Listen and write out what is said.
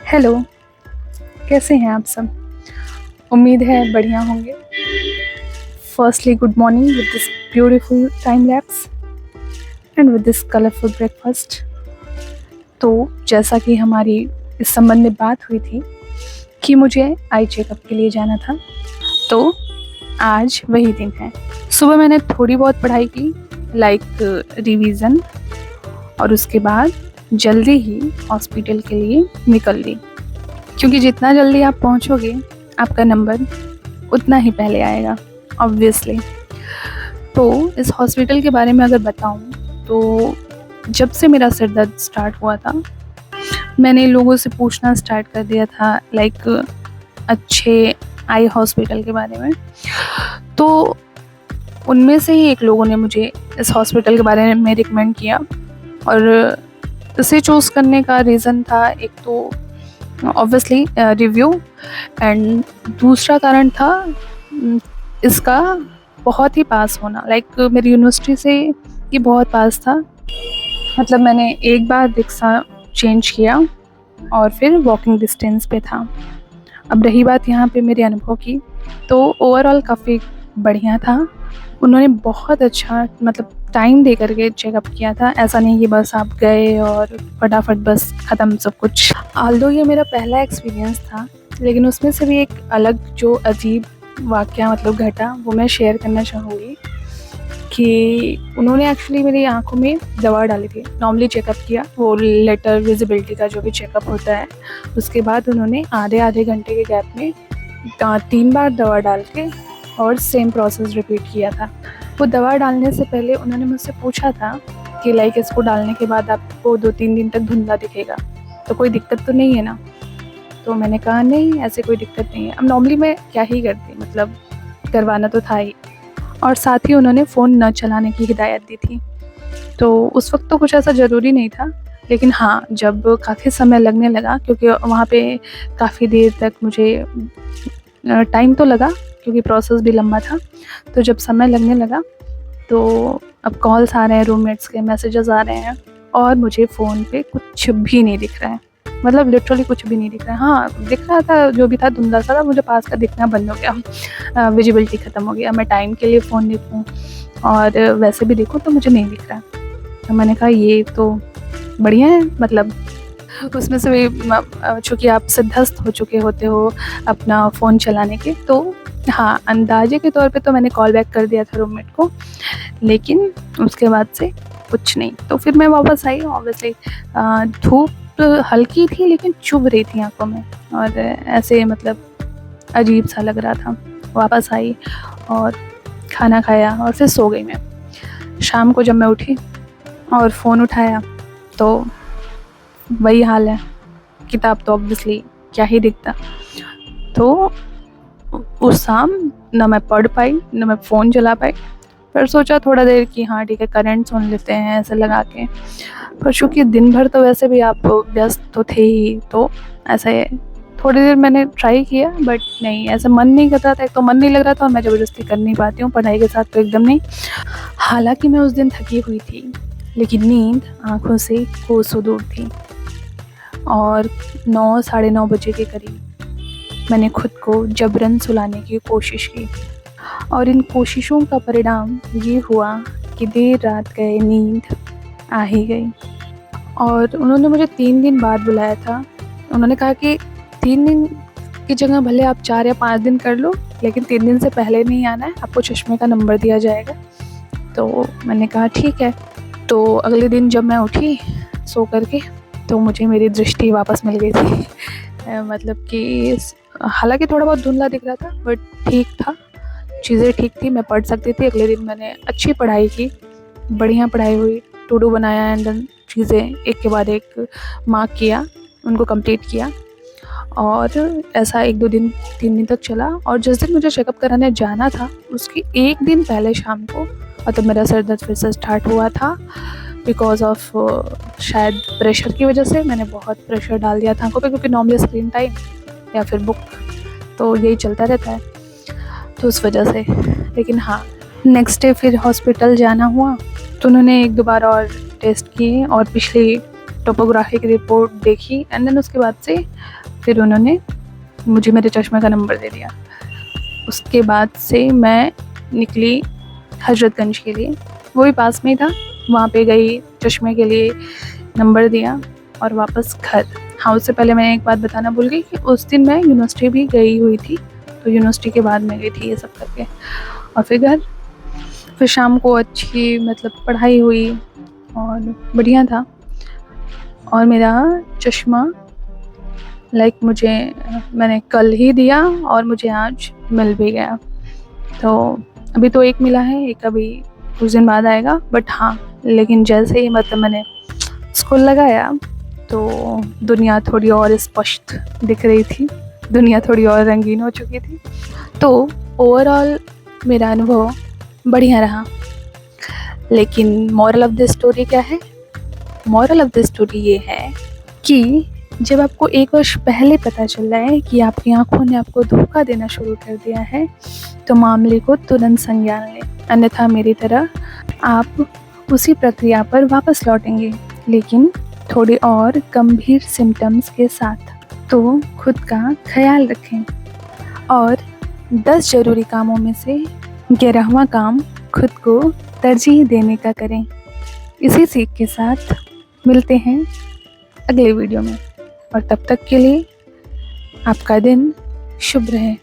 Hello, कैसे हैं आप सब? उम्मीद है बढ़िया होंगे। Firstly good morning with this beautiful time lapse and with this colourful breakfast. तो जैसा कि हमारी इस संबंध में बात हुई थी कि मुझे आई चेकअप के लिए जाना था, तो आज वही दिन है। सुबह मैंने थोड़ी बहुत पढ़ाई की, लाइक रिवीज़न, और उसके बाद जल्दी ही हॉस्पिटल के लिए निकल ली, क्योंकि जितना जल्दी आप पहुंचोगे आपका नंबर उतना ही पहले आएगा ऑब्वियसली। तो इस हॉस्पिटल के बारे में अगर बताऊं तो जब से मेरा सिर दर्द स्टार्ट हुआ था, मैंने लोगों से पूछना स्टार्ट कर दिया था, लाइक अच्छे आई हॉस्पिटल के बारे में। तो उनमें से ही एक लोगों ने मुझे इस हॉस्पिटल के बारे में रिकमेंड किया, और इसे चूज़ करने का रीज़न था एक तो ऑब्वियसली रिव्यू, एंड दूसरा कारण था इसका बहुत ही पास होना, लाइक मेरी यूनिवर्सिटी से ये बहुत पास था। मतलब मैंने एक बार रिक्शा चेंज किया और फिर वॉकिंग डिस्टेंस पे था। अब रही बात यहाँ पे मेरे अनुभव की, तो ओवरऑल काफ़ी बढ़िया था। उन्होंने बहुत अच्छा मतलब टाइम दे करके चेकअप किया था, ऐसा नहीं कि बस आप गए और फटाफट बस ख़त्म सब कुछ। आल्दो ये मेरा पहला एक्सपीरियंस था, लेकिन उसमें से भी एक अलग जो अजीब वाक़या मतलब घटा, वो मैं शेयर करना चाहूँगी कि उन्होंने एक्चुअली मेरी आँखों में दवा डाली थी। नॉर्मली चेकअप किया, वो लेटर विजिबिलिटी का जो भी चेकअप होता है, उसके बाद उन्होंने आधे घंटे के गैप में 3 बार दवा डाल के और सेम प्रोसेस रिपीट किया था। वो दवा डालने से पहले उन्होंने मुझसे पूछा था कि लाइक इसको डालने के बाद आपको 2-3 दिन तक धुंधला दिखेगा, तो कोई दिक्कत तो नहीं है ना? तो मैंने कहा नहीं, ऐसे कोई दिक्कत नहीं है। अब नॉर्मली मैं क्या ही करती, मतलब करवाना तो था ही, और साथ ही उन्होंने फ़ोन न चलाने की हिदायत दी थी। तो उस वक्त तो कुछ ऐसा ज़रूरी नहीं था, लेकिन हाँ, जब काफ़ी समय लगने लगा, क्योंकि वहाँ पे काफ़ी देर तक मुझे टाइम तो लगा क्योंकि प्रोसेस भी लंबा था। तो जब समय लगने लगा तो अब कॉल्स आ रहे हैं, रूममेट्स के मैसेजेस आ रहे हैं, और मुझे फ़ोन पे कुछ भी नहीं दिख रहा है। मतलब लिटरली कुछ भी नहीं दिख रहा है। हाँ, दिख रहा था, जो भी था धुंधला सा था, मुझे पास का दिखना बंद हो गया, विजिबिलिटी ख़त्म हो गया। मैं टाइम के लिए फ़ोन देखूँ और वैसे भी देखूँ तो मुझे नहीं दिख रहा। तो मैंने कहा ये तो बढ़िया है, मतलब उसमें से भी चूँकि आप सिद्धस्त हो चुके होते हो अपना फ़ोन चलाने के, तो हाँ, अंदाजे के तौर पे तो मैंने कॉल बैक कर दिया था रूममेट को, लेकिन उसके बाद से कुछ नहीं। तो फिर मैं वापस आई, ऑब्वियसली धूप हल्की थी लेकिन चुभ रही थी आँखों में, और ऐसे मतलब अजीब सा लग रहा था। वापस आई और खाना खाया और फिर सो गई मैं। शाम को जब मैं उठी और फ़ोन उठाया तो वही हाल है, किताब तो ऑब्वियसली क्या ही दिखता। तो उस शाम ना मैं पढ़ पाई, ना मैं फ़ोन चला पाई। फिर सोचा थोड़ा देर कि हाँ ठीक है, करंट सुन लेते हैं ऐसे लगा के, पर चूँकि दिन भर तो वैसे भी आप व्यस्त तो थे ही, तो ऐसे थोड़ी देर मैंने ट्राई किया, बट नहीं, ऐसे मन नहीं कर रहा था। एक तो मन नहीं लग रहा था और मैं ज़बरदस्ती कर नहीं पाती हूँ पढ़ाई के साथ, तो एकदम नहीं। हालांकि मैं उस दिन थकी हुई थी, लेकिन नींद आँखों से कोसों दूर थी, और 9 साढ़े 9 बजे के करीब मैंने खुद को जबरन सुलाने की कोशिश की, और इन कोशिशों का परिणाम ये हुआ कि देर रात गए नींद आ ही गई। और उन्होंने मुझे 3 दिन बाद बुलाया था। उन्होंने कहा कि 3 दिन की जगह भले आप 4 या 5 दिन कर लो, लेकिन 3 दिन से पहले नहीं आना है, आपको चश्मे का नंबर दिया जाएगा। तो मैंने कहा ठीक है। तो अगले दिन जब मैं उठी सो करके, तो मुझे मेरी दृष्टि वापस मिल गई थी। मतलब कि हालांकि थोड़ा बहुत धुंधला दिख रहा था, बट ठीक था, चीज़ें ठीक थी, मैं पढ़ सकती थी। अगले दिन मैंने अच्छी पढ़ाई की, बढ़िया पढ़ाई हुई, टू डू बनाया, एंड देन चीज़ें एक के बाद एक मार्क किया, उनको कंप्लीट किया। और ऐसा 1-2 दिन 3 दिन तक चला। और जिस दिन मुझे चेकअप कराने जाना था, उसके 1 दिन पहले शाम को मतलब मेरा सर दर्द फिर से स्टार्ट हुआ था, बिकॉज ऑफ शायद प्रेशर की वजह से। मैंने बहुत प्रेशर डाल दिया था आँखों पे, क्योंकि नॉर्मली स्क्रीन टाइम या फिर बुक, तो यही चलता रहता है, तो उस वजह से। लेकिन हाँ, नेक्स्ट डे फिर हॉस्पिटल जाना हुआ, तो उन्होंने 1-2 बार और टेस्ट किए, और पिछली टोपोग्राफी की रिपोर्ट देखी एंड देन उसके बाद से फिर उन्होंने मुझे मेरे चश्मे का नंबर दे दिया। उसके बाद से मैं निकली हजरतगंज के लिए, वो भी पास में ही था, वहाँ पे गई, चश्मे के लिए नंबर दिया और वापस घर। हाँ, उससे पहले मैंने एक बात बताना भूल गई कि उस दिन मैं यूनिवर्सिटी भी गई हुई थी, तो यूनिवर्सिटी के बाद मैं गई थी ये सब करके, और फिर घर। फिर शाम को अच्छी मतलब पढ़ाई हुई और बढ़िया था। और मेरा चश्मा मैंने कल ही दिया और मुझे आज मिल भी गया। तो अभी तो एक मिला है, एक अभी कुछ दिन बाद आएगा, बट हाँ, लेकिन जैसे ही मतलब मैंने उसको लगाया तो दुनिया थोड़ी और स्पष्ट दिख रही थी, दुनिया थोड़ी और रंगीन हो चुकी थी। तो ओवरऑल मेरा अनुभव बढ़िया रहा। लेकिन मॉरल ऑफ द स्टोरी क्या है? मॉरल ऑफ द स्टोरी ये है कि जब आपको 1 वर्ष पहले पता चल रहा है कि आपकी आंखों ने आपको धोखा देना शुरू कर दिया है, तो मामले को तुरंत संज्ञान लें, अन्यथा मेरी तरह आप उसी प्रक्रिया पर वापस लौटेंगे, लेकिन थोड़ी और गंभीर सिम्टम्स के साथ। तो खुद का ख्याल रखें और 10 ज़रूरी कामों में से 11वां काम खुद को तरजीह देने का करें। इसी सीख के साथ मिलते हैं अगले वीडियो में, और तब तक के लिए आपका दिन शुभ रहे।